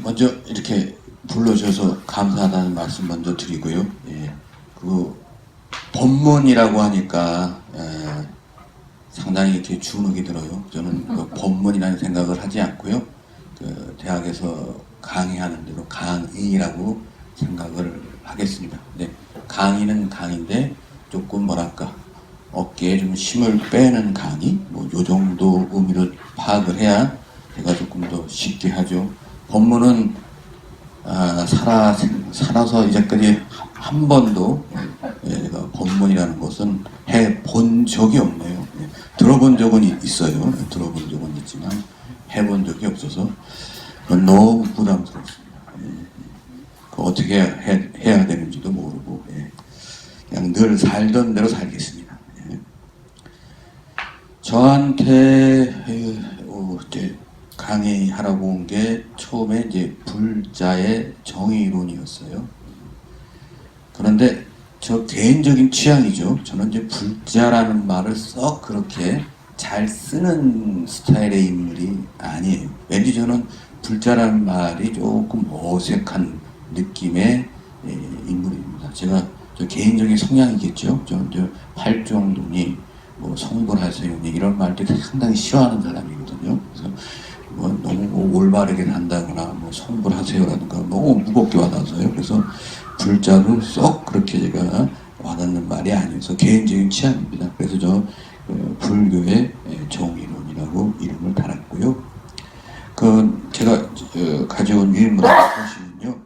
먼저 이렇게 불러주셔서 감사하다는 말씀 먼저 드리고요. 예, 법문이라고 하니까 상당히 이렇게 주눅이 들어요. 저는 법문이라는 생각을 하지 않고요. 대학에서 강의하는 대로 강의라고 생각을 하겠습니다. 네, 강의는 강의인데 조금 뭐랄까 어깨에 좀 힘을 빼는 강의, 요 정도 의미로 파악을 해야 제가 조금 더 쉽게 하죠. 법문은 살아서 이제까지 한 번도 제가 법문이라는 것은 해본 적이 없네요. 들어본 적은 있어요. 들어본 적은 있지만 해본 적이 없어서 너무 부담스럽습니다. 어떻게 해야 되는지도 모르고 그냥 늘 살던 대로 살겠습니다. 저한테 이제 강의하라고 온 게 처음에 이제 불자의 정의론이었어요. 그런데 저 개인적인 취향이죠. 저는 이제 불자라는 말을 썩 그렇게 잘 쓰는 스타일의 인물이 아니에요. 왠지 저는 불자라는 말이 조금 어색한 느낌의 인물입니다. 저 개인적인 성향이겠죠. 저는 저 팔종동이 성불하세요니 이런 말들이 상당히 싫어하는 사람이거든요. 그래서 너무 올바르게 한다거나 성불하세요라든가 너무 무겁게 와닿아서요. 그래서 불자도 썩 그렇게 제가 와닿는 말이 아니어서 개인적인 취향입니다. 그래서 저 불교의 정의론이라고 이름을 달았고요. 제가 가져온 유인물을 보시면요.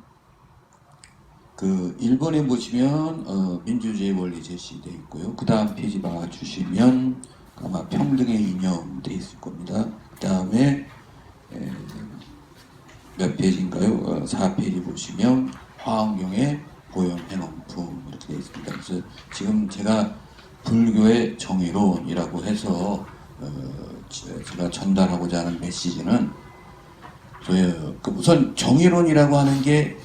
일본에 보시면 민주주의 원리 제시되어 있고요. 그 다음 페이지 봐주시면 아마 평등의 이념 되어 있을 겁니다. 그 다음에 몇 페이지인가요? 4페이지 보시면 화엄경의 보현행원품 이렇게 되어 있습니다. 그래서 지금 제가 불교의 정의론이라고 해서 제가 전달하고자 하는 메시지는 우선 정의론이라고 하는 게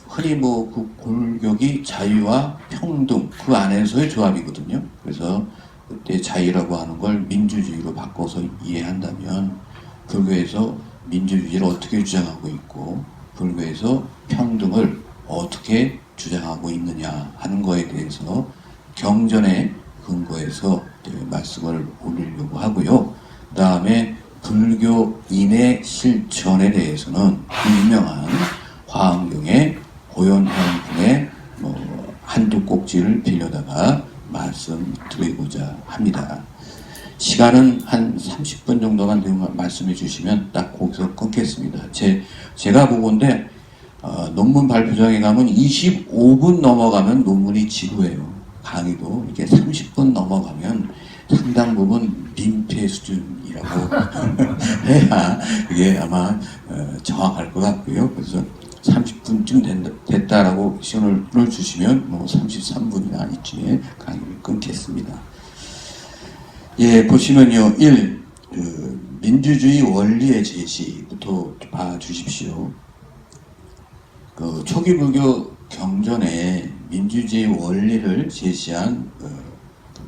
흔히 그 골격이 자유와 평등 그 안에서의 조합이거든요. 그래서 그때 자유라고 하는 걸 민주주의로 바꿔서 이해한다면 불교에서 민주주의를 어떻게 주장하고 있고 불교에서 평등을 어떻게 주장하고 있느냐 하는 거에 대해서 경전의 근거에서 말씀을 올리려고 하고요. 그 다음에 불교인의 실천에 대해서는 유명한 화엄경의 보현행원품의 한두 꼭지를 빌려다가 말씀드리고자 합니다. 시간은 한 30분 정도만 되면 말씀해 주시면 딱 거기서 끊겠습니다. 제가 보건데 논문 발표장에 가면 25분 넘어가면 논문이 지루해요. 강의도 이게 30분 넘어가면 상당 부분 민폐 수준이라고 해야 그게 아마 정확할 것 같고요. 그래서 30분쯤 됐다라고 시간을 주시면 33분이나 이쯤에 강의를 끊겠습니다. 예, 보시면요. 1. 민주주의 원리의 제시부터 봐주십시오. 초기 불교 경전에 민주주의 원리를 제시한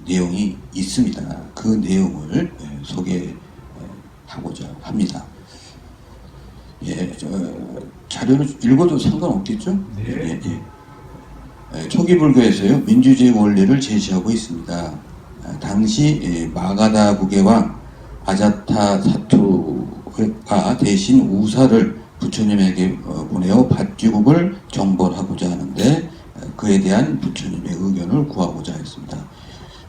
내용이 있습니다. 그 내용을 소개하고자 합니다. 예, 자료를 읽어도 상관없겠죠? 네. 초기 불교에서요, 민주주의 원리를 제시하고 있습니다. 당시 마가다 국의 왕 아자타 사투가 대신 우사를 부처님에게 보내어 밭쥐국을 정벌하고자 하는데 그에 대한 부처님의 의견을 구하고자 했습니다.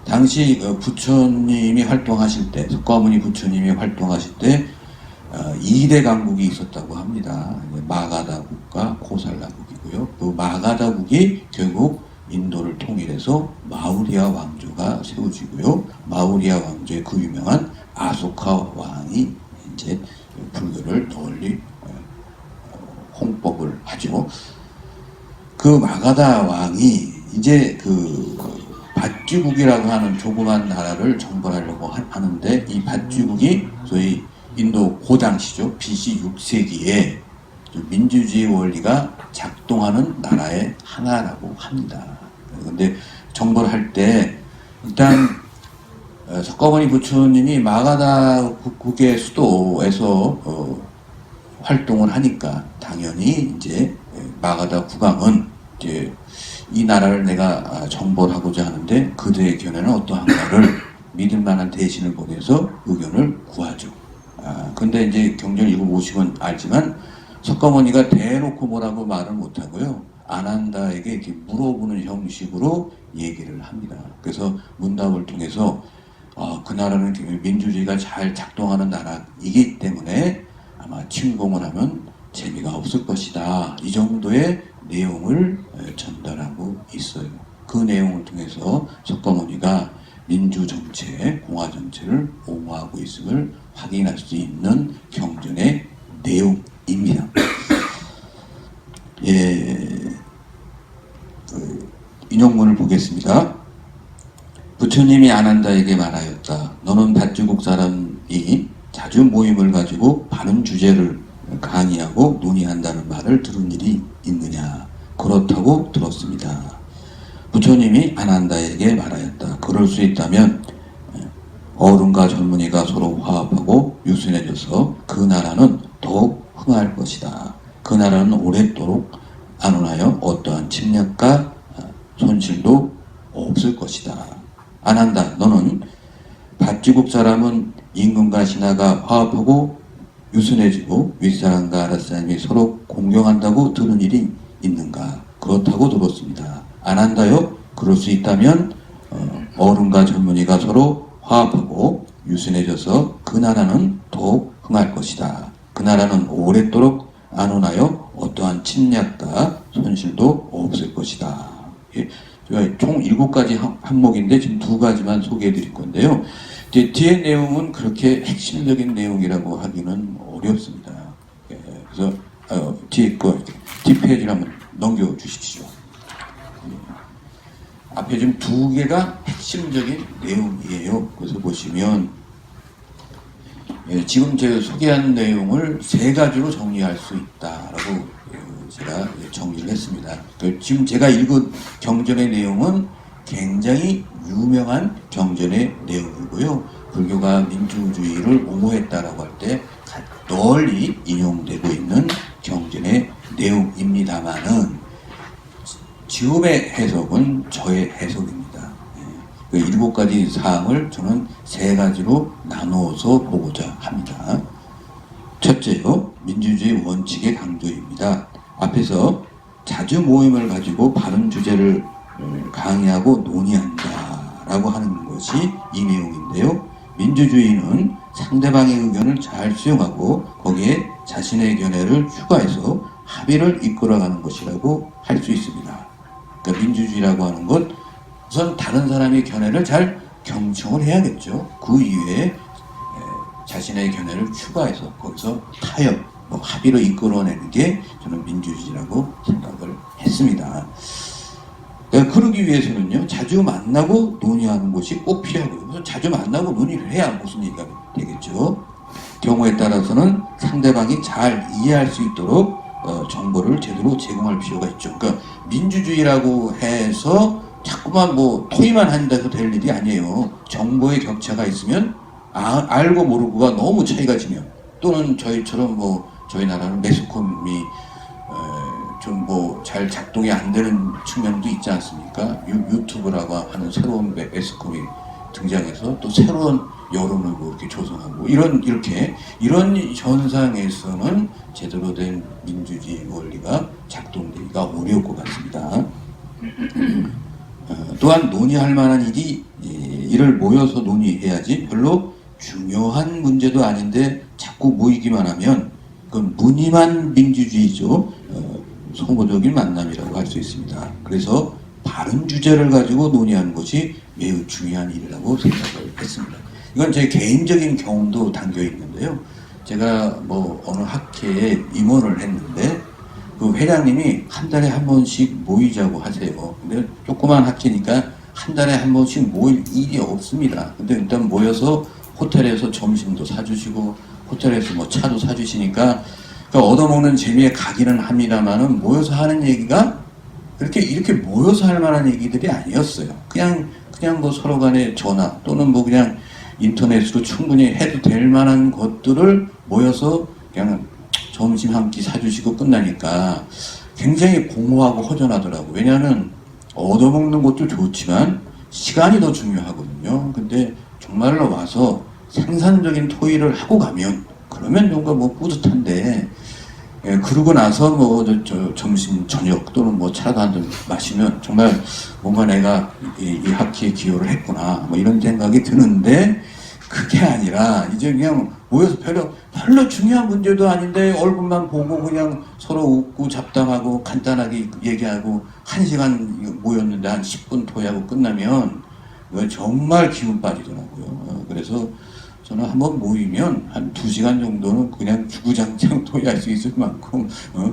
당시 부처님이 활동하실 때, 석가모니 부처님이 활동하실 때 2대 강국이 있었다고 합니다. 마가다국과 코살라국이고요. 그 마가다국이 결국 인도를 통일해서 마우리아 왕조가 세워지고요. 마우리아 왕조의 그 유명한 아소카 왕이 이제 불교를 널리 홍법을 하죠. 그 마가다 왕이 이제 밭쥐국이라고 하는 조그만 나라를 정벌하려고 하는데 이 밭쥐국이 소위 인도 그 당시죠. BC 6세기에 민주주의 원리가 작동하는 나라의 하나라고 합니다. 그런데 정벌할 때 일단 석가모니 부처님이 마가다 국의 수도에서 활동을 하니까 당연히 이제 마가다 국왕은 이제 이 나라를 내가 정벌하고자 하는데 그들의 견해는 어떠한가를 믿을 만한 대신을 보내서 의견을 구하죠. 근데 이제 경전을 읽어보시면 알지만 석가모니가 대놓고 뭐라고 말을 못하고요. 아난다에게 이렇게 물어보는 형식으로 얘기를 합니다. 그래서 문답을 통해서 그 나라는 민주주의가 잘 작동하는 나라이기 때문에 아마 침공을 하면 재미가 없을 것이다. 이 정도의 내용을 전달하고 있어요. 그 내용을 통해서 석가모니가 민주정체, 공화정체를 옹호하고 있음을 확인할 수 있는 경전의 내용입니다. 인용문을 보겠습니다. 부처님이 아난다에게 말하였다. 너는 밭주국 사람이 자주 모임을 가지고 바른 주제를 강의하고 논의한다는 말을 들은 일이 있느냐? 그렇다고 들었습니다. 부처님이 아난다에게 말하였다. 그럴 수 있다면 어른과 젊은이가 서로 화합하고 유순해져서 그 나라는 더욱 흥할 것이다. 그 나라는 오랫도록 안온하여 어떠한 침략과 손실도 없을 것이다. 아난다. 너는 밭주국 사람은 임금과 신하가 화합하고 유순해지고 윗사람과 아랫사람이 서로 공경한다고 들은 일이 있는가? 그렇다고 들었습니다. 아난다요? 그럴 수 있다면 어른과 젊은이가 서로 화합하고 유순해져서 그 나라는 더욱 흥할 것이다. 그 나라는 오랫도록 안온하여 어떠한 침략과 손실도 없을 것이다. 제가 총 7가지 항목인데 지금 2가지만 소개해 드릴 건데요. 이제 뒤에 내용은 그렇게 핵심적인 내용이라고 하기는 어렵습니다. 그래서 뒤에 거 뒷페이지를 한번 넘겨 주십시오. 앞에 지금 2개가 핵심적인 내용이에요. 그래서 보시면 지금 제가 소개한 내용을 3가지로 정리할 수 있다라고 제가 정리를 했습니다. 지금 제가 읽은 경전의 내용은 굉장히 유명한 경전의 내용이고요. 불교가 민주주의를 옹호했다라고 할 때 널리 인용되고 있는 경전의 내용입니다만은 지금의 해석은 저의 해석입니다. 7가지 사항을 저는 3가지로 나누어서 보고자 합니다. 첫째요, 민주주의 원칙의 강조입니다. 앞에서 자주 모임을 가지고 바른 주제를 강의하고 논의한다라고 하는 것이 이 내용인데요. 민주주의는 상대방의 의견을 잘 수용하고 거기에 자신의 견해를 추가해서 합의를 이끌어가는 것이라고 할 수 있습니다. 그러니까 민주주의라고 하는 것, 우선 다른 사람의 견해를 잘 경청을 해야겠죠. 그 이외에 자신의 견해를 추가해서 거기서 타협, 합의를 이끌어내는 게 저는 민주주의라고 생각을 했습니다. 그러기 위해서는요, 자주 만나고 논의하는 것이 꼭 필요하고요. 그래서 자주 만나고 논의를 해야 무슨 얘기가 되겠죠. 경우에 따라서는 상대방이 잘 이해할 수 있도록 정보를 제대로 제공할 필요가 있죠. 그러니까 민주주의라고 해서 자꾸만 토의만 한다고 될 일이 아니에요. 정보의 격차가 있으면 알고 모르고가 너무 차이가 지면, 또는 저희처럼 저희 나라는 매스컴이 좀 잘 작동이 안 되는 측면도 있지 않습니까? 유튜브라고 하는 새로운 매스컴이 등장해서 또 새로운 여론을 이렇게 조성하고 이런 현상에서는 제대로 된 민주주의 원리가 작동되기가 어려울 것 같습니다. 또한 논의할 만한 일을 모여서 논의해야지, 별로 중요한 문제도 아닌데 자꾸 모이기만 하면 그건 무늬만 민주주의죠. 소모적인 만남이라고 할 수 있습니다. 그래서 바른 주제를 가지고 논의하는 것이 매우 중요한 일이라고 생각을 했습니다. 이건 제 개인적인 경험도 담겨 있는데요. 제가 어느 학회에 임원을 했는데 그 회장님이 한 달에 한 번씩 모이자고 하세요. 근데 조그만 학회니까 한 달에 한 번씩 모일 일이 없습니다. 근데 일단 모여서 호텔에서 점심도 사주시고 호텔에서 차도 사주시니까 얻어먹는 재미에 가기는 합니다만은 모여서 하는 얘기가 이렇게 모여서 할 만한 얘기들이 아니었어요. 그냥 서로 간에 전화 또는 그냥 인터넷으로 충분히 해도 될 만한 것들을 모여서 그냥 점심 한 끼 사주시고 끝나니까 굉장히 공허하고 허전하더라고요. 왜냐하면 얻어먹는 것도 좋지만 시간이 더 중요하거든요. 근데 정말로 와서 생산적인 토의를 하고 가면 그러면 뭔가 뭐 뿌듯한데 그러고 나서 뭐 점심 저녁 또는 뭐 차라도 한 잔 마시면 정말 뭔가 내가 이 학기에 기여를 했구나 뭐 이런 생각이 드는데 그게 아니라 이제 그냥 모여서 별로 중요한 문제도 아닌데 얼굴만 보고 그냥 서로 웃고 잡담하고 간단하게 얘기하고 1시간 모였는데 한 10분 토의하고 끝나면 정말 기운 빠지더라고요. 그래서 저는 한번 모이면 한 2시간 정도는 그냥 주구장창 토의할 수 있을 만큼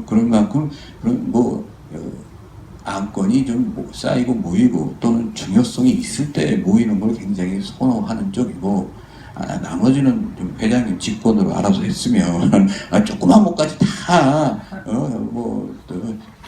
그런 만큼 그런 안건이 좀 쌓이고 모이고 또는 중요성이 있을 때 모이는 걸 굉장히 선호하는 쪽이고 나머지는 좀 회장님 직권으로 알아서 했으면 조그만 것까지 다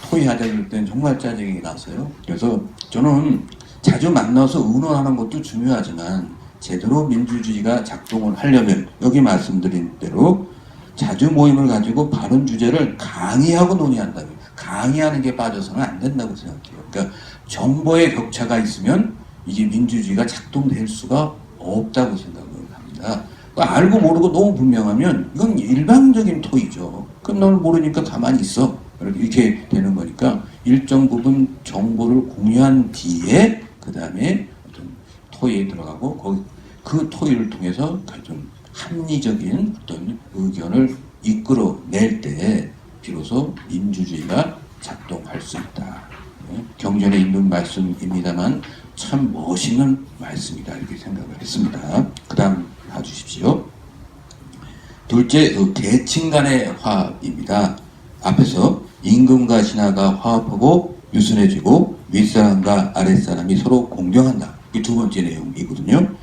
토의하자 그럴 땐 정말 짜증이 나서요. 그래서 저는 자주 만나서 의논하는 것도 중요하지만 제대로 민주주의가 작동을 하려면 여기 말씀드린 대로 자주 모임을 가지고 바른 주제를 강의하고 논의한다면 강의하는 게 빠져서는 안 된다고 생각해요. 그러니까 정보의 격차가 있으면 이게 민주주의가 작동될 수가 없다고 생각을 합니다. 알고 모르고 너무 분명하면 이건 일방적인 토의죠. 그럼 널 모르니까 가만히 있어. 이렇게 되는 거니까 일정 부분 정보를 공유한 뒤에 그 다음에 어떤 토의에 들어가고 그 토의를 통해서 좀 합리적인 어떤 의견을 이끌어낼 때 비로소 민주주의가 작동할 수 있다. 경전에 있는 말씀입니다만 참 멋있는 말씀이다 이렇게 생각을 했습니다. 그 다음 봐주십시오. 둘째, 계층 간의 화합입니다. 앞에서 임금과 신하가 화합하고 유순해지고 윗사람과 아랫사람이 서로 공경한다. 이 두 번째 내용이거든요.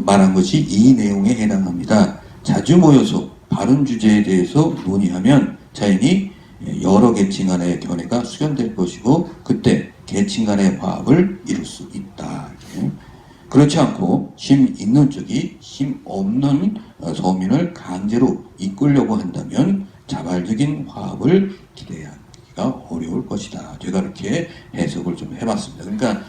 말한 것이 이 내용에 해당합니다. 자주 모여서 바른 주제에 대해서 논의하면 자연히 여러 계층 간의 견해가 수렴될 것이고 그때 계층 간의 화합을 이룰 수 있다. 그렇지 않고 힘 있는 쪽이 힘 없는 서민을 강제로 이끌려고 한다면 자발적인 화합을 기대하기가 어려울 것이다. 제가 이렇게 해석을 좀 해봤습니다. 그러니까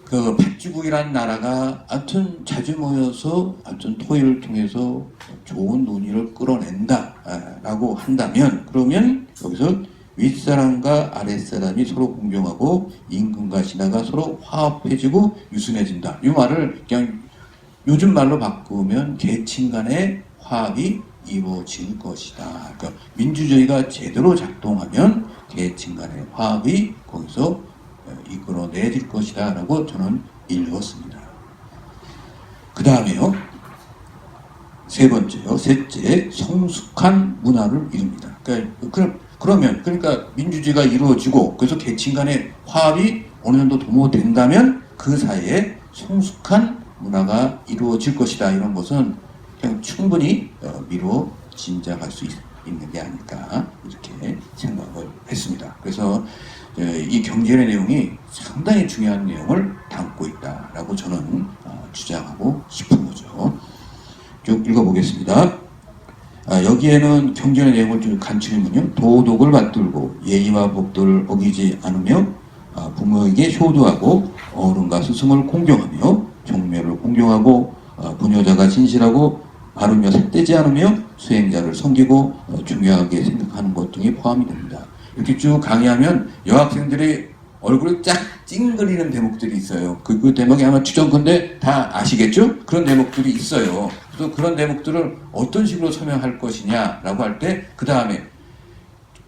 그 백주국이라는 나라가 아무튼 자주 모여서 아무튼 토의를 통해서 좋은 논의를 끌어낸다라고 한다면 그러면 여기서 윗사람과 아랫사람이 서로 공경하고 임금과 신하가 서로 화합해지고 유순해진다. 이 말을 그냥 요즘 말로 바꾸면 계층 간의 화합이 이루어질 것이다. 그러니까 민주주의가 제대로 작동하면 계층 간의 화합이 거기서 이끌어내질 것이다 라고 저는 읽었습니다. 그 다음에요. 세 번째요. 셋째, 성숙한 문화를 이룹니다. 그러니까 민주주의가 이루어지고 그래서 계층 간의 화합이 어느 정도 도모된다면 그 사이에 성숙한 문화가 이루어질 것이다. 이런 것은 그냥 충분히 미루어 짐작할 수 있는 게 아닐까 이렇게 생각을 했습니다. 그래서 이 경전의 내용이 상당히 중요한 내용을 담고 있다라고 저는 주장하고 싶은 거죠. 쭉 읽어보겠습니다. 여기에는 경전의 내용을 좀 간추리면요. 도덕을 받들고 예의와 법도를 어기지 않으며 부모에게 효도하고 어른과 스승을 공경하며 종묘를 공경하고 부녀자가 진실하고 바르며 삿되지 않으며 수행자를 섬기고 중요하게 생각하는 것 등이 포함이 됩니다. 이렇게 쭉 강의하면 여학생들이 얼굴이 쫙 찡그리는 대목들이 있어요. 그 대목이 아마 추정컨대 다 아시겠죠? 그런 대목들이 있어요. 그래서 그런 대목들을 어떤 식으로 설명할 것이냐라고 할 때 그 다음에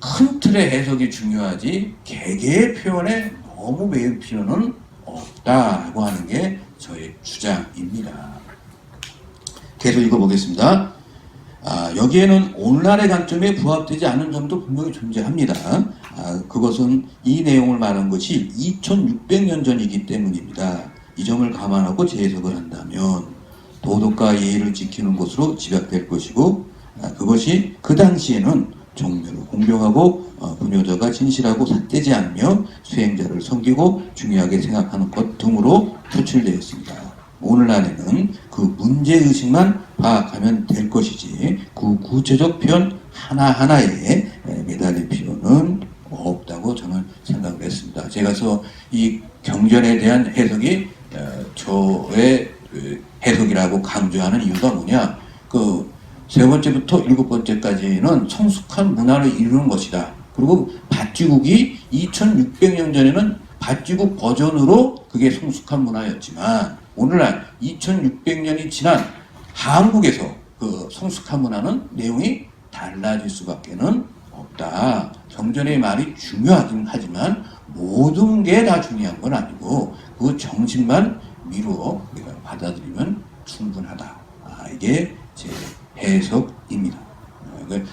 큰 틀의 해석이 중요하지 개개의 표현에 너무 매일 필요는 없다라고 하는 게 저의 주장입니다. 계속 읽어보겠습니다. 여기에는 오늘날의 관점에 부합되지 않은 점도 분명히 존재합니다. 그것은 이 내용을 말한 것이 2600년 전이기 때문입니다. 이 점을 감안하고 재해석을 한다면 도덕과 예의를 지키는 것으로 집약될 것이고 그것이 그 당시에는 종묘를 공경하고 부녀자가 진실하고 삿되지 않으며 수행자를 섬기고 중요하게 생각하는 것 등으로 표출되었습니다. 오늘날에는 그 문제의식만 파악하면 될 것이지 그 구체적 표현 하나하나에 매달릴 필요는 없다고 저는 생각을 했습니다. 제가 이 경전에 대한 해석이 저의 해석이라고 강조하는 이유가 뭐냐, 세 번째부터 일곱 번째까지는 성숙한 문화를 이루는 것이다. 그리고 밭쥐국이 2600년 전에는 밭쥐국 버전으로 그게 성숙한 문화였지만 오늘날 2600년이 지난 한국에서 그 성숙한 문화는 내용이 달라질 수밖에는 없다. 경전의 말이 중요하긴 하지만 모든 게 다 중요한 건 아니고 그 정신만 미루어 우리가 받아들이면 충분하다. 이게 제 해석입니다.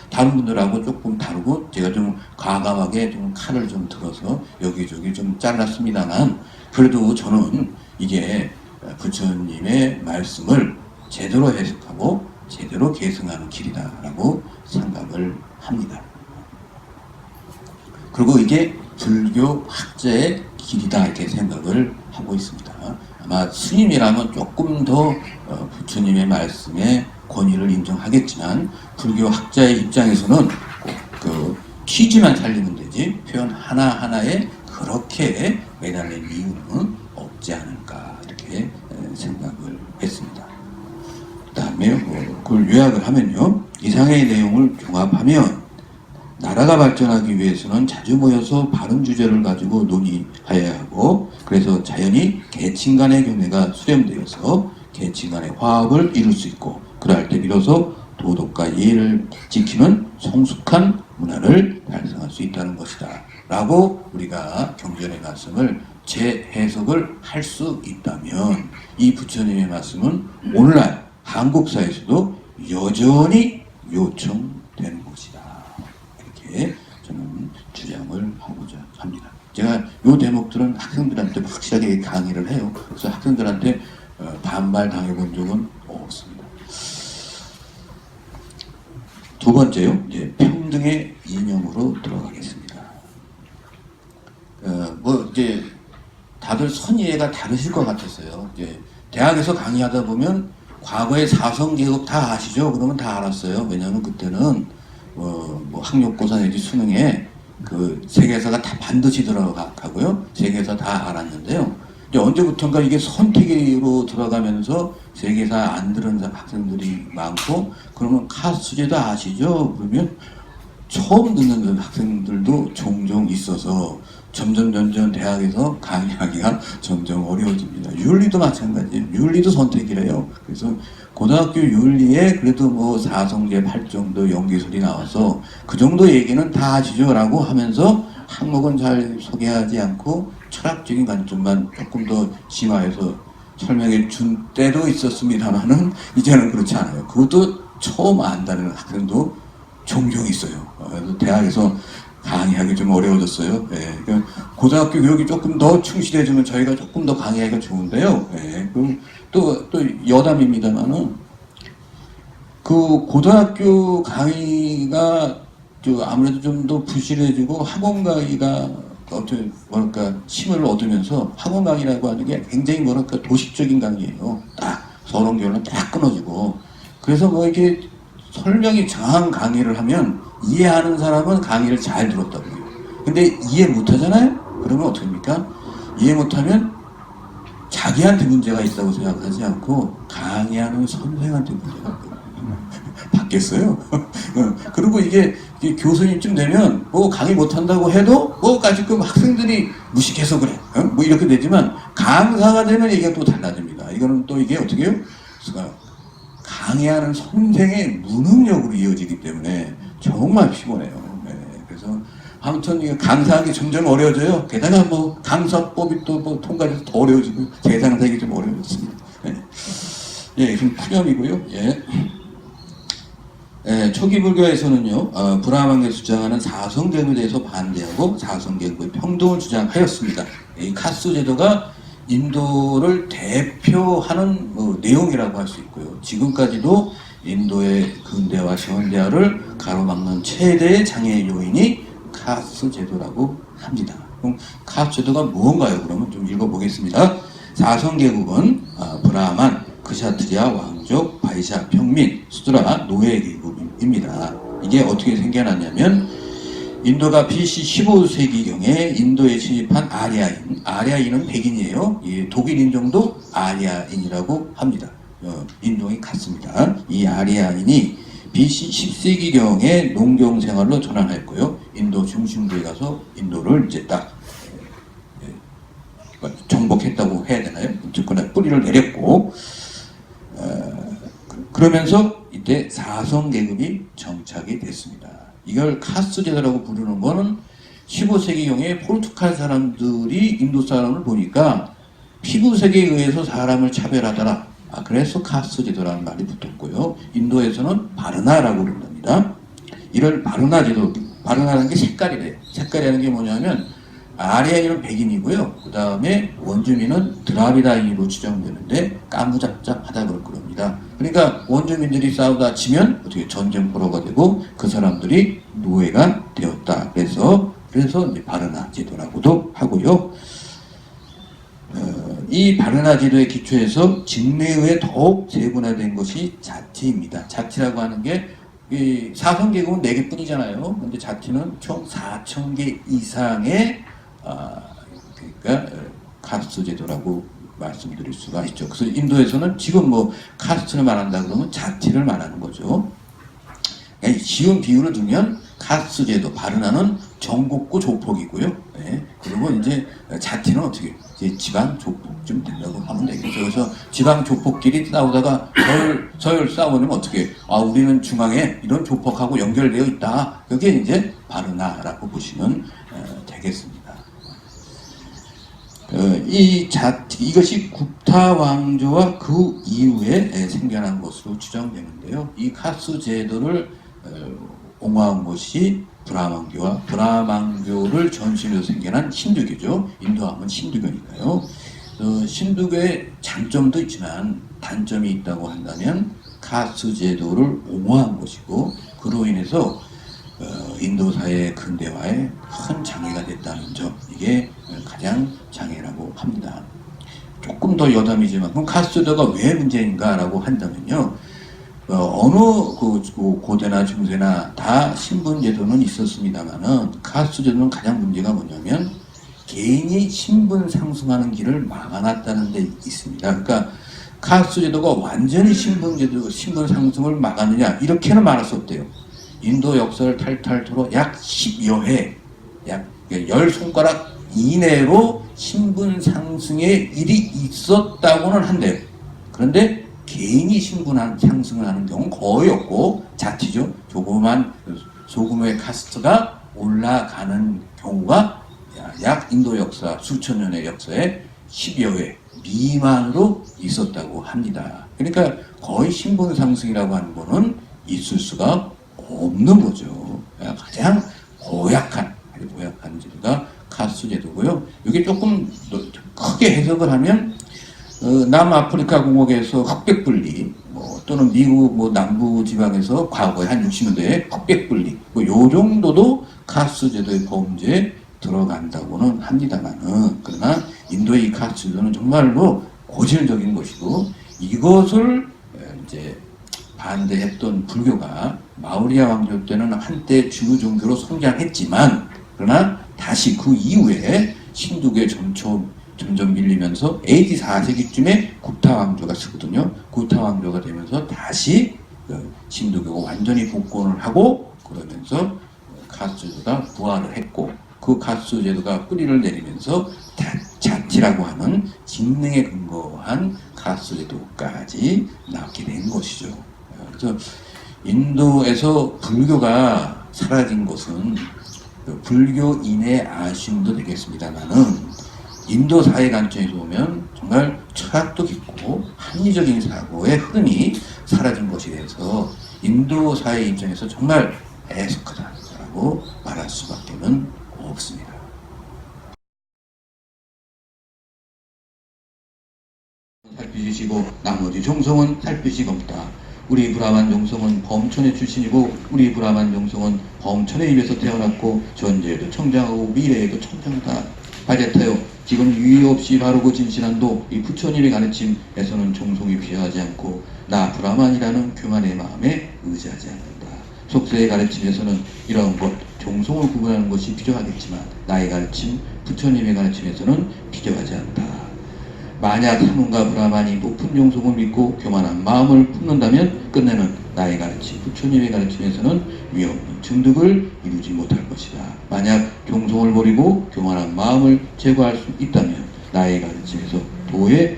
다른 분들하고 조금 다르고 제가 좀 과감하게 좀 칼을 좀 들어서 여기저기 좀 잘랐습니다만 그래도 저는 이게 부처님의 말씀을 제대로 해석하고 제대로 계승하는 길이다라고 생각을 합니다. 그리고 이게 불교 학자의 길이다 이렇게 생각을 하고 있습니다. 아마 스님이라면 조금 더 부처님의 말씀에 권위를 인정하겠지만 불교 학자의 입장에서는 그 취지만 살리면 되지 표현 하나하나에 그렇게 매달릴 이유는 없지 않을까 이렇게 생각을 했습니다. 그 다음에 그걸 요약을 하면요, 이상의 내용을 종합하면 나라가 발전하기 위해서는 자주 모여서 바른 주제를 가지고 논의해야 하고 그래서 자연히 계층 간의 교내가 수렴되어서 계층 간의 화합을 이룰 수 있고 그럴 때 비로소 도덕과 예의를 지키는 성숙한 문화를 달성할 수 있다는 것이다 라고 우리가 경전의 말씀을 재해석을 할 수 있다면 이 부처님의 말씀은 오늘날 한국 사회에서도 여전히 요청되는 것이다 이렇게 저는 주장을 하고자 합니다. 제가 이 대목들은 학생들한테 확실하게 강의를 해요. 그래서 학생들한테 반발 당해본 적은 없습니다. 두 번째요, 이제 평등의 이념으로 들어가겠습니다. 이제 다들 선이해가 다르실 것 같았어요. 이제 대학에서 강의하다 보면 과거의 사성계급 다 아시죠? 그러면 다 알았어요. 왜냐하면 그때는 학력고사 내지 수능에 그 세계사가 다 반드시 들어가고요. 세계사 다 알았는데요. 이제 언제부턴가 이게 선택으로 들어가면서 세계사 안 들은 학생들이 많고 그러면 카스제도 아시죠? 그러면 처음 듣는 학생들도 종종 있어서 점점 대학에서 강의하기가 점점 어려워집니다. 윤리도 마찬가지예요. 윤리도 선택이래요. 그래서 고등학교 윤리에 그래도 사성제 8정도 연기술이 나와서 그 정도 얘기는 다 아시죠? 라고 하면서 항목은 잘 소개하지 않고 철학적인 관점만 조금 더 심화해서 설명해 준 때도 있었습니다만은 이제는 그렇지 않아요. 그것도 처음 안다는 학생도 종종 있어요. 그래서 대학에서 강의하기 좀 어려워졌어요. 그러니까 고등학교 교육이 조금 더 충실해지면 저희가 조금 더 강의하기가 좋은데요. 그럼 또 여담입니다만은 그 고등학교 강의가 아무래도 좀 더 부실해지고 학원 강의가 힘을 얻으면서 학원 강의라고 하는 게 굉장히 도식적인 강의예요. 딱 서론 결론 딱 끊어지고 그래서 이렇게 설명이 장한 강의를 하면 이해하는 사람은 강의를 잘 들었다고 해요. 근데 이해 못하잖아요? 그러면 어떻게 합니까? 이해 못하면 자기한테 문제가 있다고 생각하지 않고 강의하는 선생한테 문제가 있거든요. 받겠어요? 그리고 이게 교수님쯤 되면 강의 못한다고 해도 지금 학생들이 무식해서 그래. 이렇게 되지만 강사가 되면 얘기가 또 달라집니다. 이거는 또 이게 어떻게 해요? 강의하는 선생의 무능력으로 이어지기 때문에 정말 피곤해요. 그래서 아무튼 이게 강사하기 점점 어려워져요. 게다가 강사법이 또 통과돼서 더 어려워지고 세상사기 좀 어려워졌습니다. 좀 푸념이고요. 초기 불교에서는요, 브라만게 주장하는 사성계급에 대해서 반대하고 사성계급의 평등을 주장하였습니다. 이 카스 제도가 인도를 대표하는 내용이라고 할 수 있고요. 지금까지도 인도의 근대화, 현대화를 가로막는 최대의 장애 요인이 카스 제도라고 합니다. 그럼 카스 제도가 무언가요? 그러면 좀 읽어보겠습니다. 사성계급은 브라만, 크샤트리아, 왕족, 바이샤, 평민, 수드라, 노예계급입니다. 이게 어떻게 생겨났냐면 인도가 BC 15세기경에 인도에 진입한 아리아인은 백인이에요. 독일 인종도 아리아인이라고 합니다. 인종이 같습니다. 이 아리아인이 BC 10세기경에 농경생활로 전환했고요. 인도 중심부에 가서 인도를 이제 딱 정복했다고 해야 되나요? 어쨌거나 뿌리를 내렸고, 그러면서 이때 사성계급이 정착이 됐습니다. 이걸 카스트 제도라고 부르는 거는 15세기경에 포르투갈 사람들이 인도 사람을 보니까 피부색에 의해서 사람을 차별하더라. 그래서 카스트 제도라는 말이 붙었고요. 인도에서는 바르나라고 부릅니다. 이를 바르나 제도, 바르나라는 게 색깔이래요. 색깔이라는 게 뭐냐면 아리아인은 백인이고요. 그 다음에 원주민은 드라비다인으로 추정되는데 까무잡잡하다 그럴 겁니다. 그러니까 원주민들이 싸우다 치면 어떻게 전쟁포로가 되고 그 사람들이 노예가 되었다. 그래서 이제 바르나 제도라고도 하고요. 이 바르나 제도의 기초에서 직내의에 더욱 세분화된 것이 자치입니다. 자치라고 하는 게 이 사성계급은 4개뿐이잖아요. 근데 자치는 총 4,000개 이상의 그러니까 카스트 제도라고 말씀드릴 수가 있죠. 그래서 인도에서는 지금 뭐 카스트를 말한다 그러면 자치를 말하는 거죠. 쉬운 비유를 두면 카스트 제도 바르나는 전국구 조폭이고요. 네. 그리고 이제 자치는 어떻게 이제 지방 조폭쯤 된다고 하면 되겠죠. 그래서 지방 조폭끼리 싸우다가 서열 싸우면 어떻게? 우리는 중앙에 이런 조폭하고 연결되어 있다. 그게 이제 바르나라고 보시면 되겠습니다. 이것이 굽타 왕조와 그 이후에 생겨난 것으로 추정되는데요. 이 카스 제도를 옹호한 것이 브라만교와 브라만교를 전신으로 생겨난 힌두교죠. 인도하면 힌두교니까요. 힌두교의 장점도 있지만 단점이 있다고 한다면 카스 제도를 옹호한 것이고 그로 인해서 인도 사회의 근대화에 큰 장애가 됐다는 점, 이게 가장 장애라고 합니다. 조금 더 여담이지만 그럼 카스트 제도가 왜 문제인가라고 한다면요. 어느 고대나 중세나 다 신분 제도는 있었습니다만은 카스트 제도는 가장 문제가 뭐냐면 개인이 신분 상승하는 길을 막아놨다는 데 있습니다. 그러니까 카스트 제도가 완전히 신분 상승을 막았느냐 이렇게는 말할 수 없대요. 인도 역사를 탈탈토로 약 10여 회, 약 10손가락 이내로 신분 상승의 일이 있었다고는 한대요. 그런데 개인이 신분 상승을 하는 경우는 거의 없고 자치죠. 조그만 소규모의 카스트가 올라가는 경우가 약 인도 역사 수천 년의 역사에 10여 회 미만으로 있었다고 합니다. 그러니까 거의 신분 상승이라고 하는 거는 있을 수가 없는 거죠. 가장 고약한 제도가 카스트 제도고요. 이게 조금 크게 해석을 하면 남아프리카 공화국에서 흑백 분리, 또는 미국 남부 지방에서 과거에 한 60년대에 흑백 분리, 요 정도도 카스트 제도의 범죄에 들어간다고는 합니다만은, 그러나 인도의 이 카스트 제도는 정말로 고질적인 것이고, 이것을 이제 반대했던 불교가 마우리아 왕조 때는 한때 주요 종교로 성장했지만, 그러나 다시 그 이후에 힌두교의 점점 밀리면서 AD 4세기쯤에 굽타 왕조가 쓰거든요. 굽타 왕조가 되면서 다시 힌두교가 완전히 복권을 하고 그러면서 카스트 제도가 부활을 했고 그 카스트 제도가 뿌리를 내리면서 자치라고 하는 직능에 근거한 카스트 제도까지 나오게 된 것이죠. 그래서 인도에서 불교가 사라진 것은 불교인의 아쉬움도 되겠습니다만은 인도 사회 관점에서 보면 정말 철학도 깊고 합리적인 사고의 흐름이 사라진 것에 대해서 인도 사회 입장에서 정말 애석하다라고 말할 수밖에 없습니다. 살피시고 나머지 종성은 살피시 없다. 우리 브라만 종성은 범천의 출신이고 우리 브라만 종성은 범천의 입에서 태어났고 전제에도 청정하고 미래에도 청정하다. 바제타요. 지금 유의 없이 바르고 진실한 도, 이 부처님의 가르침에서는 종송이 필요하지 않고 나 브라만이라는 교만의 마음에 의지하지 않는다. 속세의 가르침에서는 이런 것, 종송을 구분하는 것이 필요하겠지만 나의 가르침, 부처님의 가르침에서는 필요하지 않다. 만약 사문과 브라만이 높은 종송을 믿고 교만한 마음을 품는다면 끝내는 나의 가르침, 부처님의 가르침에서는 위없는 증득을 이루지 못할 것이다. 만약 종송을 버리고 교만한 마음을 제거할 수 있다면 나의 가르침에서 도의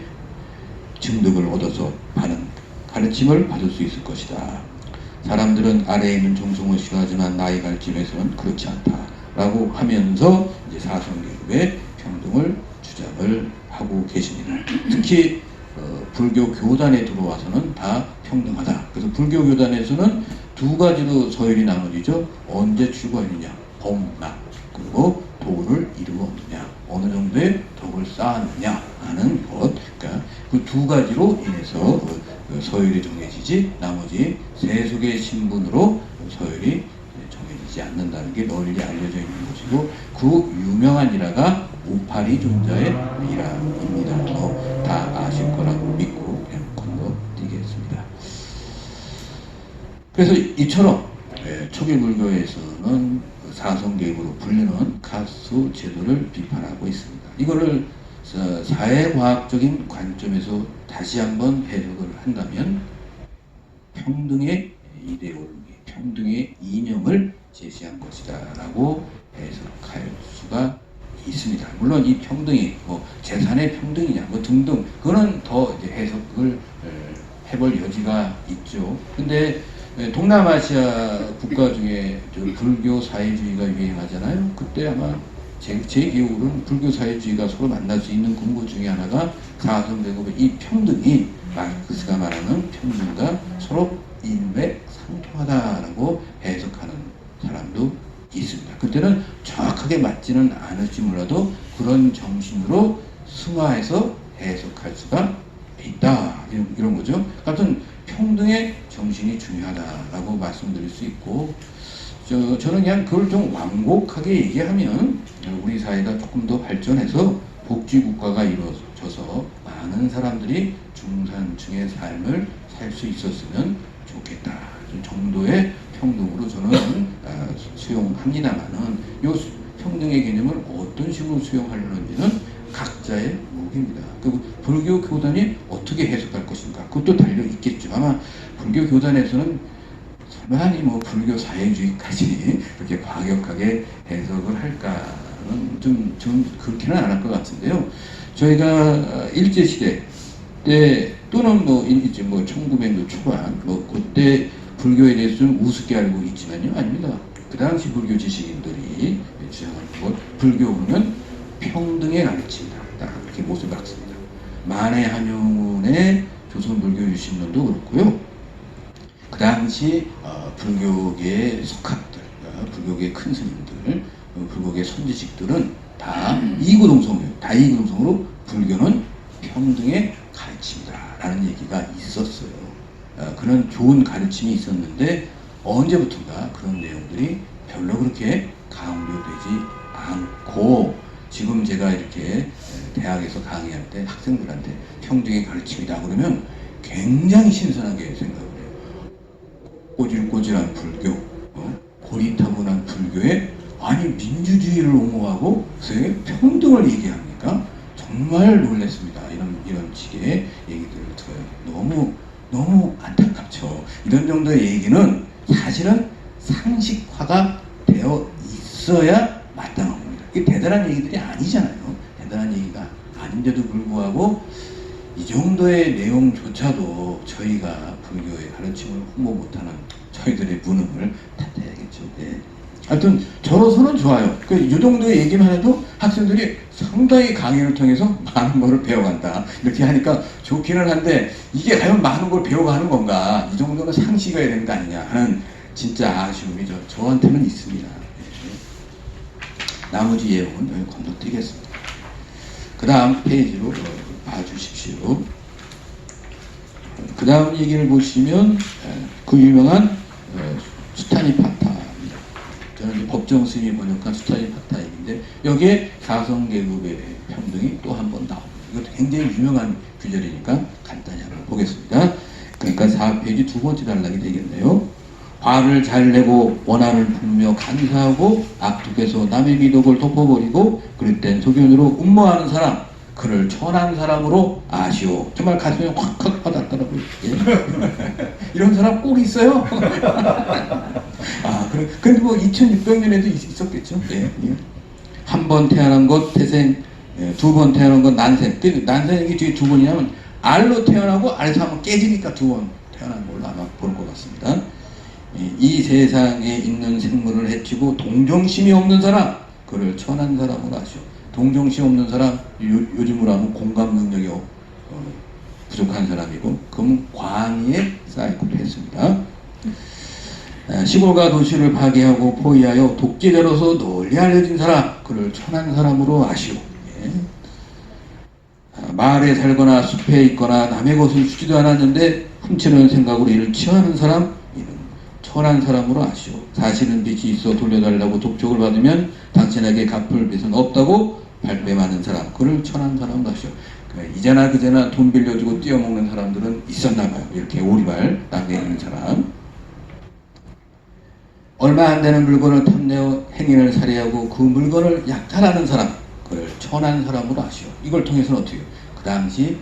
증득을 얻어서 바른 가르침을 받을 수 있을 것이다. 사람들은 아래에 있는 종송을 싫어하지만 나의 가르침에서는 그렇지 않다. 라고 하면서 이제 사성계급의 평등을 주장을 하고 계십니다. 특히 불교 교단에 들어와서는 다 평등하다. 그래서 불교 교단에서는 두 가지로 서열이 나눠지죠. 언제 출가했느냐, 범락, 그리고 도를 이루었느냐, 어느 정도의 덕을 쌓았느냐 하는 것. 그러니까 그 두 가지로 인해서 서열이 정해지지, 나머지 세속의 신분으로 서열이 정해지지 않는다는 게 널리 알려져 있는 것이고, 그 유명한 일화가 오파리 존자의 일화입니다. 다 아실 거라고 믿고 그냥 건너뛰겠습니다. 그래서 이처럼 초기 불교에서는 사성계급으로 불리는 가수 제도를 비판하고 있습니다. 이거를 사회과학적인 관점에서 다시 한번 해석을 한다면 평등의 이데올로기, 평등의 이념을 제시한 것이다 라고 해석할 수가 있습니다. 물론 이 평등이 재산의 평등이냐 등등 그거는 더 이제 해석을 해볼 여지가 있죠. 근데 동남아시아 국가 중에 불교 사회주의가 유행하잖아요. 그때 아마 제 기억으로는 불교 사회주의가 서로 만날 수 있는 근거 중에 하나가 사성계급의 이 평등이 마르크스가 말하는 평등과 서로 일맥상통하다라고 해석하는 사람도 있습니다. 그때는 정확하게 맞지는 않을지 몰라도 그런 정신으로 승화해서 해석할 수가 있다. 이런 거죠. 아무튼 평등의 정신이 중요하다라고 말씀드릴 수 있고, 저는 그냥 그걸 좀 완곡하게 얘기하면 우리 사회가 조금 더 발전해서 복지국가가 이루어져서 많은 사람들이 중산층의 삶을 살 수 있었으면 좋겠다. 정도의 평등으로 저는 수용합니다만은 이 평등의 개념을 어떤 식으로 수용하려는지는 각자의 몫입니다. 그리고 불교 교단이 어떻게 해석할 것인가 그것도 달려 있겠죠. 아마 불교 교단에서는 설마니 불교 사회주의까지 그렇게 과격하게 해석을 할까는 좀 그렇게는 안 할 것 같은데요. 저희가 일제시대 때 또는 이제 1900년 초반 그때 불교에 대해서 좀 우습게 알고 있지만요, 아닙니다. 그 당시 불교 지식인들이 주장하는 것, 불교는 평등의 가르침이다. 딱 이렇게 못을 박습니다. 만해 한용운의 조선불교 유신론도 그렇고요. 그 당시 불교계의 석학들, 불교계의 큰 스님들, 불교계의 선지식들은 다 이구동성이에요. 다 이구동성으로 불교는 평등의 가르침이다라는 얘기가 있었어요. 그런 좋은 가르침이 있었는데 언제부턴가 그런 내용들이 별로 그렇게 강조되지 않고, 지금 제가 이렇게 대학에서 강의할 때 학생들한테 평등의 가르침이다 그러면 굉장히 신선하게 생각을 해요. 꼬질꼬질한 불교, 고리타분한 불교에 아니 민주주의를 옹호하고 세계 평등을 얘기합니까? 정말 놀랐습니다. 이런 식의 얘기들을 들어요. 너무 안타깝죠. 이런 정도의 얘기는 사실은 상식화가 되어 있어야 마땅한 겁니다. 이게 대단한 얘기들이 아니잖아요. 대단한 얘기가 아닌데도 불구하고 이 정도의 내용조차도 저희가 불교의 가르침을 홍보 못하는 저희들의 무능을 탓해야겠죠. 네. 하여튼 저로서는 좋아요. 이 정도의 얘기만 해도 학생들이 상당히 강의를 통해서 많은 걸 배워간다. 이렇게 하니까 좋기는 한데 이게 과연 많은 걸 배워가는 건가? 이 정도는 상식이어야 되는 거 아니냐 하는 진짜 아쉬움이 저한테는 있습니다. 나머지 내용은 여기 건너뛰겠습니다. 그 다음 페이지로 봐주십시오. 그 다음 얘기를 보시면 그 유명한 수타니파타입니다. 저는 법정 스님이 번역한 수타니파타 얘기인데 여기에 사성계급의 평등이 또 한 번 나옵니다. 이것도 굉장히 유명한 규절이니까 간단히 한번 보겠습니다. 그러니까 4페이지 두 번째 단락이 되겠네요. 화를 잘 내고 원한을 풀며 간사하고 악독해서 남의 미덕을 덮어버리고 그럴 땐 소견으로 음모하는 사람 그를 천한 사람으로 아시오. 정말 가슴에 확확 와닿더라고요. 예. 이런 사람 꼭 있어요. 아, 근데 뭐 2600년에도 있었겠죠. 예. 예. 한 번 태어난 것 태생, 예. 두 번 태어난 것 난생. 난생이 뒤에 두 번이냐면 알로 태어나고 알에서 한번 깨지니까 두 번 태어난 걸로 아마 볼 것 같습니다. 이 세상에 있는 생물을 해치고 동정심이 없는 사람 그를 천한 사람으로 아시오. 동정심 없는 사람 요즘으로 하면 공감 능력이 부족한 사람이고 그럼 광의에 사이코패스입니다. 시골과 도시를 파괴하고 포위하여 독재자로서 널리 알려진 사람 그를 천한 사람으로 아시오. 예. 마을에 살거나 숲에 있거나 남의 것을 주지도 않았는데 훔치는 생각으로 이를 취하는 사람 이는 천한 사람으로 아시오. 사실은 빚이 있어 돌려달라고 독촉을 받으면 당신에게 갚을 빚은 없다고 발뺌하는 사람 그를 천한 사람으로 아시오. 이제나 그제나 돈 빌려주고 띄어먹는 사람들은 있었나봐요. 이렇게 오리발 남겨있는 사람. 얼마 안 되는 물건을 탐내어 행인을 살해하고 그 물건을 약탈하는 사람 그를 천한 사람으로 아시오. 이걸 통해서는 어떻게 해요? 그 당시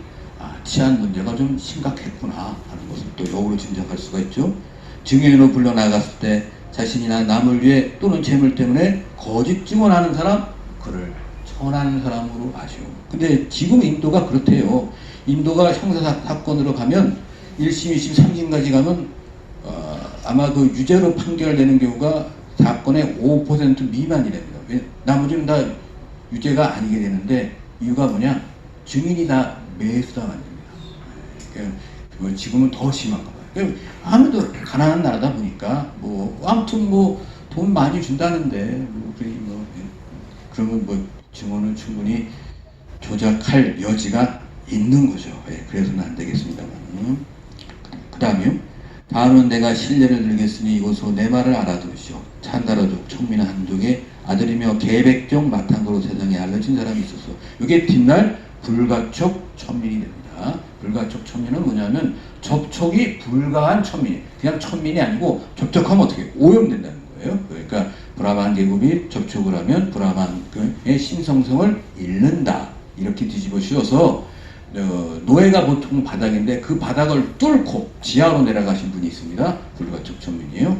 치안 문제가 좀 심각했구나 하는 것을 또 역으로 짐작할 수가 있죠. 증인으로 불려나갔을 때 자신이나 남을 위해 또는 재물 때문에 거짓 증언하는 사람 그를 천한 사람으로 아시오. 근데 지금 인도가 그렇대요. 인도가 형사사건으로 가면 1심, 2심, 3심까지 가면 아마 그 유죄로 판결되는 경우가 사건의 5% 미만이 됩니다. 나머지는 다 유죄가 아니게 되는데 이유가 뭐냐? 증인이 다 매수당한 겁니다. 지금은 더 심한가 봐요. 아무래도 가난한 나라다 보니까 뭐 아무튼 뭐 돈 많이 준다는데 그러면 뭐 증언을 충분히 조작할 여지가 있는 거죠. 예, 그래서는 안 되겠습니다만. 그 다음에요. 다음은 내가 신뢰를 들겠으니 이곳으로 내 말을 알아들으시오. 찬다라족 청민의 한족의 아들이며 계백종 마탕으로 세상에 알려진 사람이 있었어. 이게 뒷날 불가촉 천민이 됩니다. 불가촉 천민은 뭐냐면 접촉이 불가한 천민. 그냥 천민이 아니고 접촉하면 어떻게 오염된다는 거예요. 그러니까 브라만 계급이 접촉을 하면 브라만의 신성성을 잃는다. 이렇게 뒤집어 씌워서 노예가 보통 바닥인데 그 바닥을 뚫고 지하로 내려가신 분이 있습니다. 불가촉 천민이에요.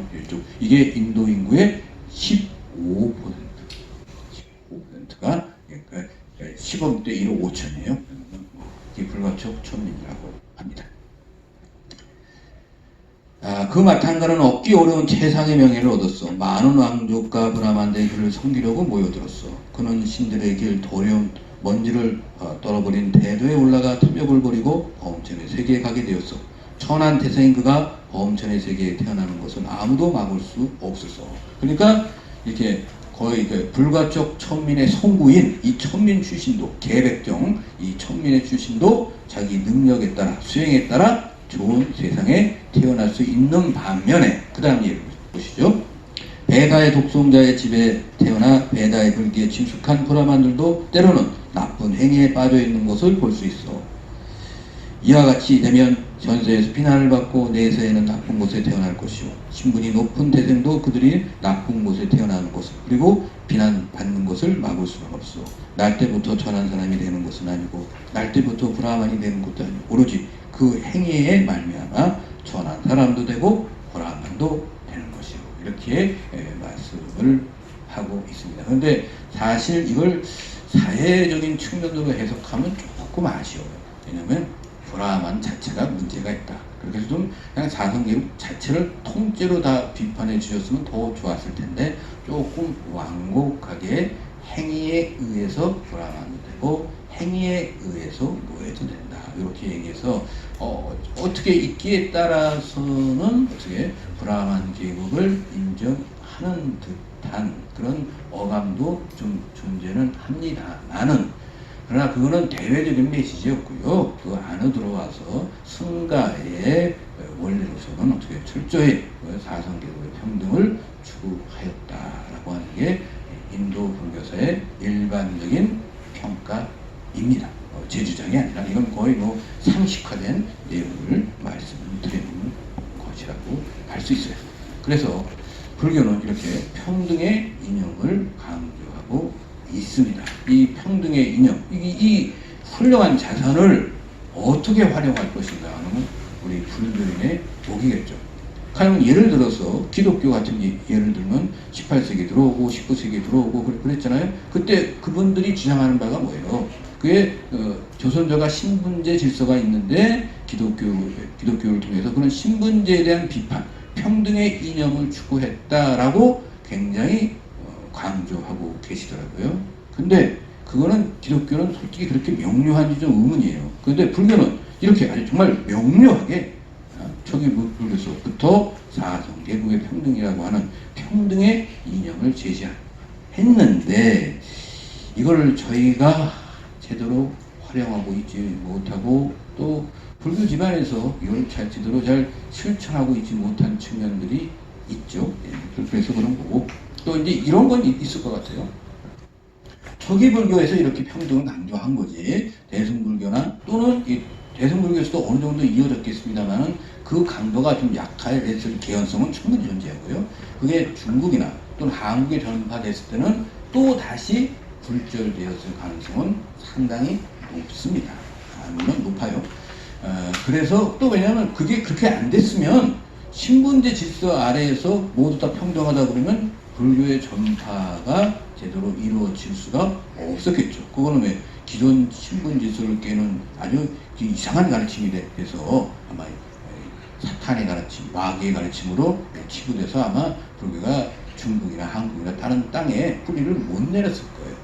이게 인도 인구의 15%가 10억 대 1억 5천이에요. 이게 불가촉 천민이라고 합니다. 그 마탄가는 얻기 어려운 최상의 명예를 얻었어. 많은 왕족과 브라만들이 그를 섬기려고 모여들었어. 그는 신들의 길 도령 먼지를 떨어버린 대도에 올라가 탐욕을 벌이고 범천의 세계에 가게 되었어. 천한 태생인 그가 범천의 세계에 태어나는 것은 아무도 막을 수 없었어. 그러니까 이렇게 거의 그 불가촉 천민의 성구인 이 천민 출신도 계백종 이 천민의 출신도 자기 능력에 따라 수행에 따라 좋은 세상에 태어날 수 있는 반면에 그 다음 예를 보시죠. 베다의 독송자의 집에 태어나 베다의 불기에 친숙한 브라만들도 때로는 나쁜 행위에 빠져 있는 것을 볼 수 있어. 이와 같이 되면 전세에서 비난을 받고 내세에는 나쁜 곳에 태어날 것이요. 신분이 높은 대생도 그들이 나쁜 곳에 태어나는 것을 그리고 비난받는 것을 막을 수는 없어. 날 때부터 천한 사람이 되는 것은 아니고 날 때부터 브라만이 되는 것도 아니고 오로지 그 행위에 말미암아 천한 사람도 되고 브라만도 되는 것이요. 이렇게 말씀을 하고 있습니다. 그런데 사실 이걸 사회적인 측면으로 해석하면 조금 아쉬워요. 왜냐하면 브라만 자체가 문제가 있다. 그래서 좀 그냥 사성계급 자체를 통째로 다 비판해 주셨으면 더 좋았을 텐데 조금 완곡하게 행위에 의해서 브라만도 되고 행위에 의해서 노예도 된다. 이렇게 얘기해서 어떻게 있기에 따라서는 어떻게 브라만 계급을 인정하는 듯한 그런 어감도 좀 존재는 합니다만은 그러나 그거는 대외적인 메시지였고요. 그 안에 들어와서 승가의 원리로서는 어떻게 철저히 사성계급의 평등을 추구하였다라고 하는 게 인도 불교사의 일반적인 평가입니다. 제 주장이 아니라 이건 거의 뭐 상식화된 내용을 말씀드리는 것이라고 할 수 있어요. 그래서 불교는 이렇게 평등의 이념을 강조하고 있습니다. 이 평등의 이념, 이 훌륭한 자산을 어떻게 활용할 것인가 하는 우리 불교인의 목이겠죠. 그러면 예를 들어서 기독교 같은 예를 들면 18세기 들어오고 19세기 들어오고 그랬잖아요. 그때 그분들이 주장하는 바가 뭐예요? 그게 조선조가 신분제 질서가 있는데 기독교를 통해서 그런 신분제에 대한 비판, 평등의 이념을 추구했다라고 굉장히 강조하고 계시더라고요. 근데 그거는 기독교는 솔직히 그렇게 명료한지 좀 의문이에요. 그런데 불교는 이렇게 아주 정말 명료하게 초기 불교서부터 사성계국의 평등이라고 하는 평등의 이념을 제시했는데 이걸 저희가 제대로 활용하고 있지 못하고 또 불교 집안에서 이걸 제대로 잘 실천하고 있지 못한 측면들이 있죠. 그래서 그런 거고 또 이제 이런 건 있을 것 같아요. 초기 불교에서 이렇게 평등을 강조한 거지 대승불교나 또는 이 대승불교에서도 어느 정도 이어졌겠습니다만은 그 강도가 좀 약화됐을 개연성은 충분히 존재하고요. 그게 중국이나 또는 한국에 전파됐을 때는 또 다시 굴절되었을 가능성은 상당히 높습니다. 물론 높아요. 그래서 또 왜냐하면 그게 그렇게 안 됐으면 신분제 질서 아래에서 모두 다 평등하다 그러면 불교의 전파가 제대로 이루어질 수가 없었겠죠. 그거는 왜 기존 신분 질서를 깨는 아주 이상한 가르침이 돼서 아마 사탄의 가르침, 마귀의 가르침으로 치부돼서 아마 불교가 중국이나 한국이나 다른 땅에 뿌리를 못 내렸을 거예요.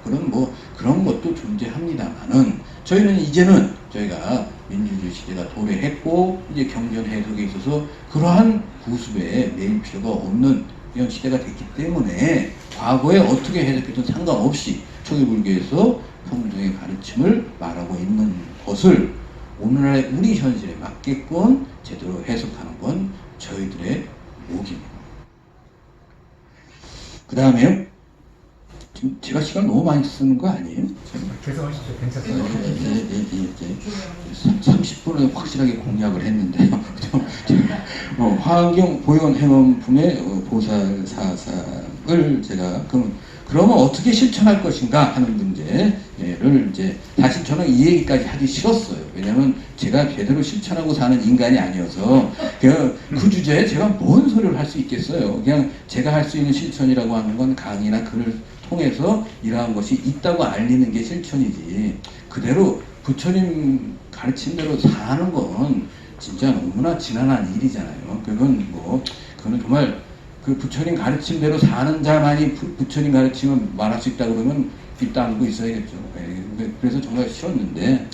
그런 것도 존재합니다만은 저희는 이제는 저희가 민주주의 시대가 도래했고 이제 경전 해석에 있어서 그러한 구습에 매일 필요가 없는 이런 시대가 됐기 때문에 과거에 어떻게 해석해도 상관없이 초기 불교에서 평등의 가르침을 말하고 있는 것을 오늘날의 우리 현실에 맞게끔 제대로 해석하는 건 저희들의 몫입니다. 그 다음에 지금 제가 시간 너무 많이 쓰는 거 아니에요? 계속 하시죠. 괜찮아요. 30분을 확실하게 공략을 했는데요. 화환경 보현행원품의 보살사상을 제가 그러면 어떻게 실천할 것인가 하는 문제를 이제 다시 저는 이 얘기까지 하기 싫었어요. 왜냐하면 제가 제대로 실천하고 사는 인간이 아니어서 그 주제에 제가 뭔 소리를 할 수 있겠어요. 그냥 제가 할 수 있는 실천이라고 하는 건 강의나 글을 통해서 이러한 것이 있다고 알리는 게 실천이지 그대로 부처님 가르침대로 사는 건 진짜 너무나 지난한 일이잖아요. 그건 정말 그 부처님 가르침대로 사는 자만이 부처님 가르침을 말할 수 있다 그러면 입 다물고 있어야겠죠. 그래서 정말 싫었는데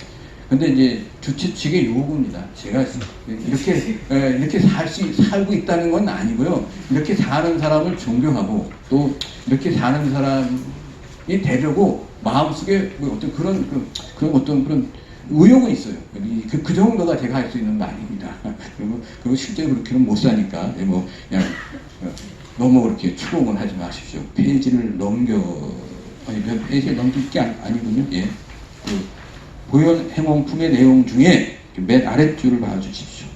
근데 이제 주최 측의 요구입니다. 제가 이렇게 살고 있다는 건 아니고요. 이렇게 사는 사람을 존경하고 또 이렇게 사는 사람이 되려고 마음속에 어떤 그런 의욕은 있어요. 그 정도가 제가 할 수 있는 말입니다. 그리고 실제로 그렇게는 못 사니까 그냥 너무 그렇게 추궁은 하지 마십시오. 페이지를 페이지를 넘길 게 아니군요. 예. 보현행원품의 내용 중에 맨 아랫줄을 봐주십시오.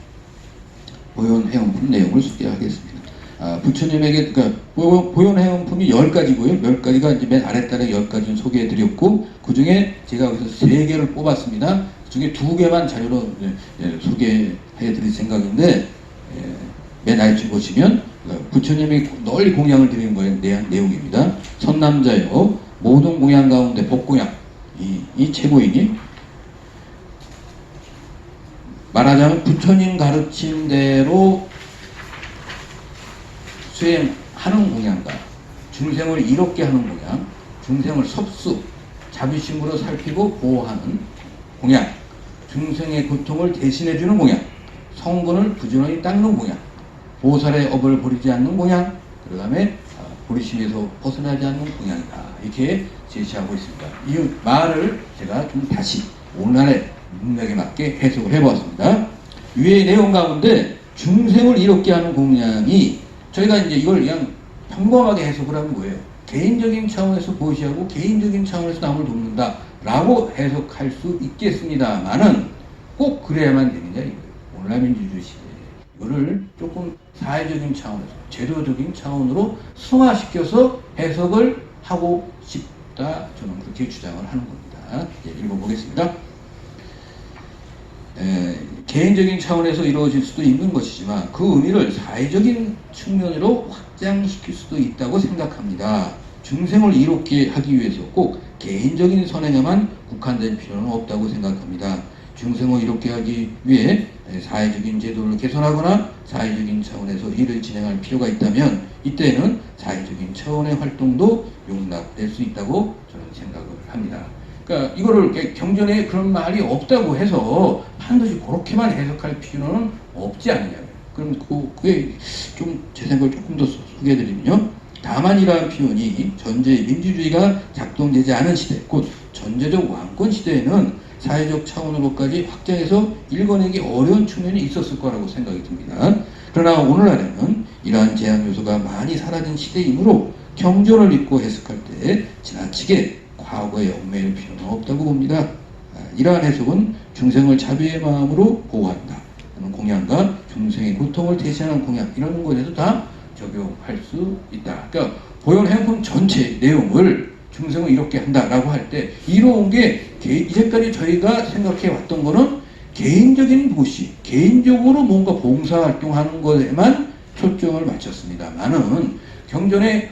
보현행원품 내용을 소개하겠습니다. 부처님에게 보현행원품이 10가지고요. 10가지가 이제 맨 아랫단에 10가지는 소개해드렸고 그 중에 제가 여기서 3개를 뽑았습니다. 그 중에 2개만 자료로 소개해드릴 생각인데 맨 아랫줄 보시면 부처님이 널리 공양을 드리는 거에 대한 내용입니다. 선남자요 모든 공양 가운데 법공양 이 최고이니 말하자면 부처님 가르침대로 수행하는 공양과 중생을 이롭게 하는 공양, 중생을 섭수, 자비심으로 살피고 보호하는 공양, 중생의 고통을 대신해주는 공양, 성분을 부지런히 닦는 공양, 보살의 업을 버리지 않는 공양, 그 다음에 보리심에서 벗어나지 않는 공양이다. 이렇게 제시하고 있습니다. 이 말을 제가 좀 다시 오늘날의 문맥에 맞게 해석을 해보았습니다. 위의 내용 가운데 중생을 이롭게 하는 공양이 저희가 이제 이걸 그냥 평범하게 해석을 하면 뭐예요? 개인적인 차원에서 보시하고 개인적인 차원에서 남을 돕는다라고 해석할 수 있겠습니다만은 꼭 그래야만 되느냐 이거예요. 오늘날 민주주의 시대에 이거를 조금 사회적인 차원에서 제도적인 차원으로 승화시켜서 해석을 하고 싶다. 저는 그렇게 주장을 하는 겁니다. 읽어보겠습니다. 개인적인 차원에서 이루어질 수도 있는 것이지만 그 의미를 사회적인 측면으로 확장시킬 수도 있다고 생각합니다. 중생을 이롭게 하기 위해서 꼭 개인적인 선행에만 국한될 필요는 없다고 생각합니다. 중생을 이롭게 하기 위해 사회적인 제도를 개선하거나 사회적인 차원에서 일을 진행할 필요가 있다면 이때는 사회적인 차원의 활동도 용납될 수 있다고 저는 생각을 합니다. 그러니까 이거를 경전에 그런 말이 없다고 해서 반드시 그렇게만 해석할 필요는 없지 않느냐. 그럼 그게 좀 제 생각을 조금 더 소개해드리면요. 다만이라는 표현이 전제 민주주의가 작동되지 않은 시대, 곧 전제적 왕권 시대에는 사회적 차원으로까지 확장해서 읽어내기 어려운 측면이 있었을 거라고 생각이 듭니다. 그러나 오늘날에는 이러한 제한 요소가 많이 사라진 시대이므로 경전을 읽고 해석할 때 지나치게 과거에 얽매일 필요는 없다고 봅니다. 이러한 해석은 중생을 자비의 마음으로 보호한다. 공양과 중생의 고통을 대신하는 공양 이런 것에도 다 적용할 수 있다. 그러니까 보현 행품 전체 내용을 중생을 이롭게 한다라고 할 때 이로운 게 이제까지 저희가 생각해 왔던 거는 개인적인 보시, 개인적으로 뭔가 봉사활동하는 것에만 초점을 맞췄습니다만은 경전에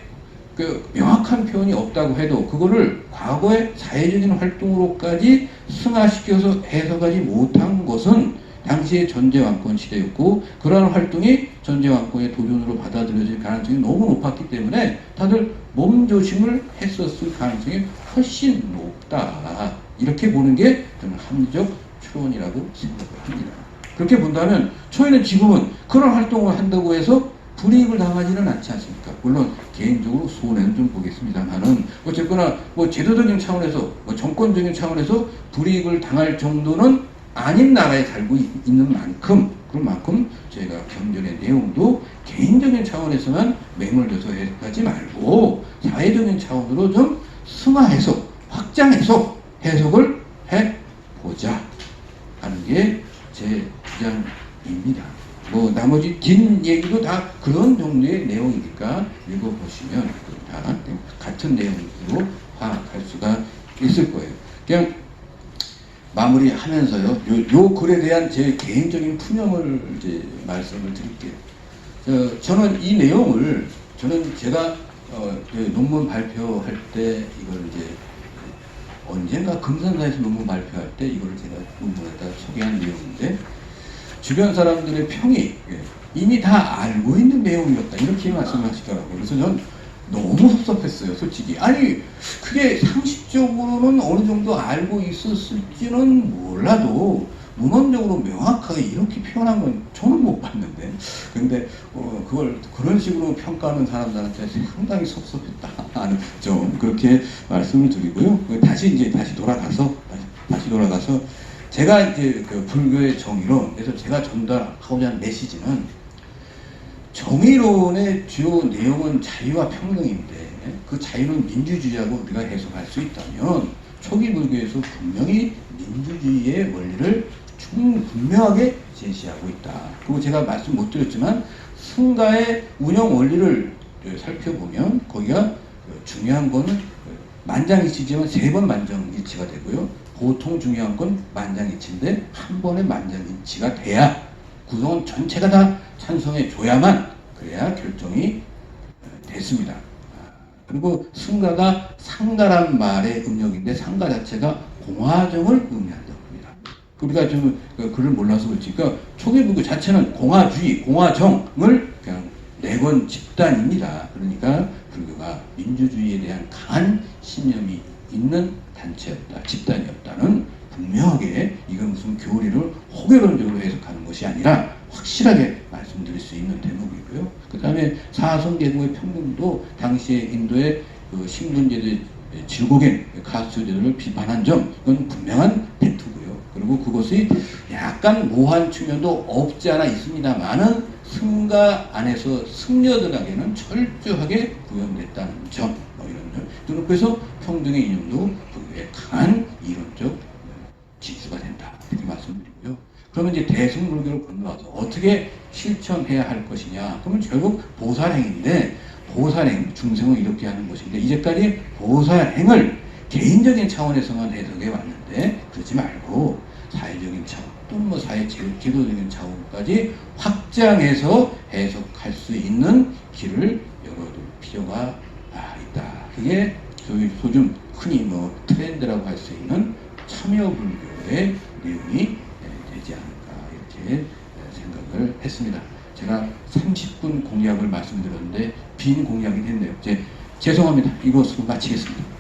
그 명확한 표현이 없다고 해도 그거를 과거의 사회적인 활동으로까지 승화시켜서 해석하지 못한 것은 당시의 전제왕권 시대였고 그러한 활동이 전제왕권의 도전으로 받아들여질 가능성이 너무 높았기 때문에 다들 몸조심을 했었을 가능성이 훨씬 높다. 이렇게 보는 게 저는 합리적 추론이라고 생각을 합니다. 그렇게 본다면 저희는 지금은 그런 활동을 한다고 해서 불이익을 당하지는 않지 않습니까? 물론 개인적으로 손해는 좀 보겠습니다만은 어쨌거나 뭐 제도적인 차원에서 뭐 정권적인 차원에서 불이익을 당할 정도는 아닌 나라에 살고 있는 만큼 그런 만큼 저희가 경전의 내용도 개인적인 차원에서만 매몰돼서 해석하지 말고 사회적인 차원으로 좀 승화해서 확장해서 해석을 해보자 하는 게 제 주장입니다. 뭐 나머지 긴 얘기도 다 그런 정도의 내용이니까 읽어보시면 다 같은 내용으로 파악할 수가 있을 거예요. 그냥 마무리하면서요. 요 글에 대한 제 개인적인 푸념을 이제 말씀을 드릴게요. 저는 이 내용을 제가 그 논문 발표할 때 이걸 이제 언젠가 금산사에서 논문 발표할 때 이걸 제가 논문에다 소개한 내용인데 주변 사람들의 평이 이미 다 알고 있는 내용이었다 이렇게 말씀하시더라고요. 그래서 전 너무 섭섭했어요, 솔직히. 아니 그게 상식적으로는 어느 정도 알고 있었을지는 몰라도 문헌적으로 명확하게 이렇게 표현한 건 저는 못 봤는데 근데 그걸 그런 식으로 평가하는 사람들한테 상당히 섭섭했다 하는 좀 그렇게 말씀을 드리고요. 다시 돌아가서 제가 이제 그 불교의 정의론, 그래서 제가 전달하고자 하는 메시지는 정의론의 주요 내용은 자유와 평등인데 그 자유는 민주주의하고 우리가 해석할 수 있다면 초기 불교에서 분명히 민주주의의 원리를 분명하게 제시하고 있다. 그리고 제가 말씀 못 드렸지만 승가의 운영 원리를 살펴보면 거기가 중요한 거는 만장일치지만 3번 만장일치가 되고요. 보통 중요한 건 만장일치인데 한 번에 만장일치가 돼야 구성원 전체가 다 찬성해 줘야만 그래야 결정이 됐습니다. 그리고 승가가 상가란 말의 음력인데 상가 자체가 공화정을 의미한다고 합니다. 우리가 좀 글을 몰라서 그렇지. 그러니까 초기 불교 자체는 공화주의, 공화정을 그냥 내건 집단입니다. 그러니까 불교가 민주주의에 대한 강한 신념이 있는 단체였다, 집단이었다는 분명하게 이건 무슨 교리를 호결론적으로 해석하는 것이 아니라 확실하게 말씀드릴 수 있는 대목이고요. 그 다음에 사성계급의 평등도 당시에 인도의 그 신분제도의 질곡인 카스트 제도를 비판한 점 이건 분명한 팩트고요. 그리고 그것이 약간 모호한 측면도 없지 않아 있습니다만은 승가 안에서 승려들에게는 철저하게 구현됐다는 점 이런 또는 그래서 평등의 이념도 불교의 강한 이론적 지주가 된다. 이렇게 말씀드리고요. 그러면 이제 대승불교를 건너와서 어떻게 실천해야 할 것이냐? 그러면 결국 보살행인데, 보살행, 중생을 이렇게 하는 것인데, 이제까지 보살행을 개인적인 차원에서만 해석해 왔는데, 그러지 말고 사회적인 차원, 또는 뭐 제도적인 차원까지 확장해서 해석할 수 있는 길을 열어둘 필요가 있다. 그게 요즘 흔히 뭐 트렌드라고 할 수 있는 참여불교의 내용이 되지 않을까 이렇게 생각을 했습니다. 제가 30분 공약을 말씀드렸는데 빈 공약이 됐네요. 죄송합니다. 이것으로 마치겠습니다.